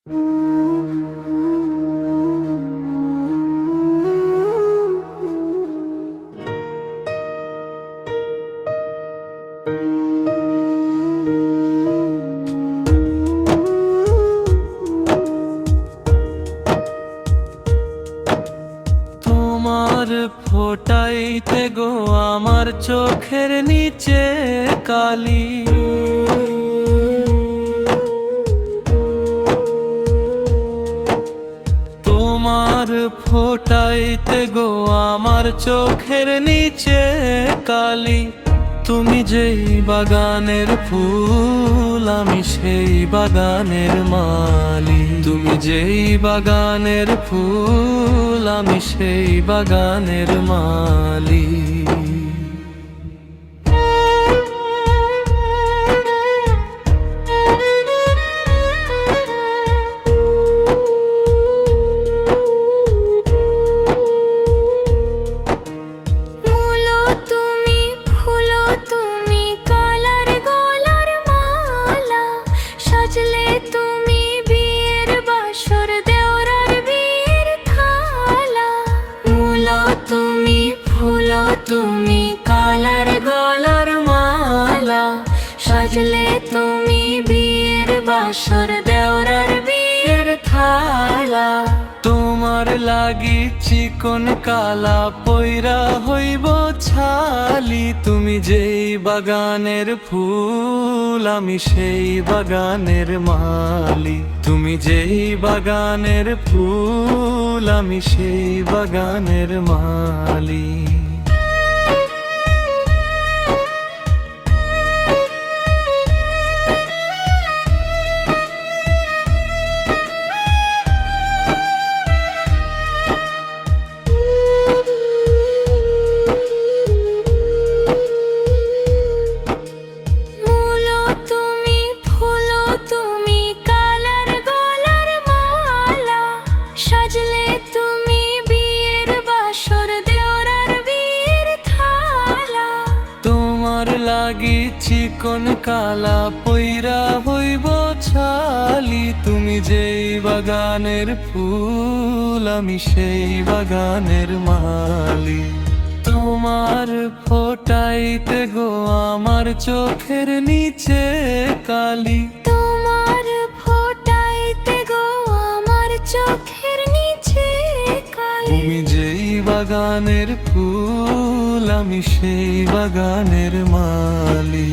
তোমার ফোটাইতে গো আমার চোখের নিচে কালি, তোমার ফোটাইতে গো আমার চোখের নিচে কালি। তুমি যেই বাগানের ফুল আমি সেই বাগানের মালি, তুমি যেই বাগানের ফুল আমি সেই বাগানের মালি। তুমি কালার গলার মালা সাজলে, তুমি বিয়ের বাসর দেওরার বিয়ের থালা। তোমার লাগি চিকন কালা পয়রা হইব ছালি, তুমি যেই বাগানের ফুল আমি সেই বাগানের মালি, তুমি যেই বাগানের ফুল আমি সেই বাগানের মালি। লাগি চিকন কালা পয়রা হইব ছালি, তুমি যেই বাগানের ফুল আমি সেই বাগানের মালি। তোমার ফোটাইতে গো আমার চোখের নিচে কালি, তোমার ফোটাইতে গো আমার চোখের নিচে কালি। তুমি যেই বাগানের ফুল আমি সেই বাগানের মালি।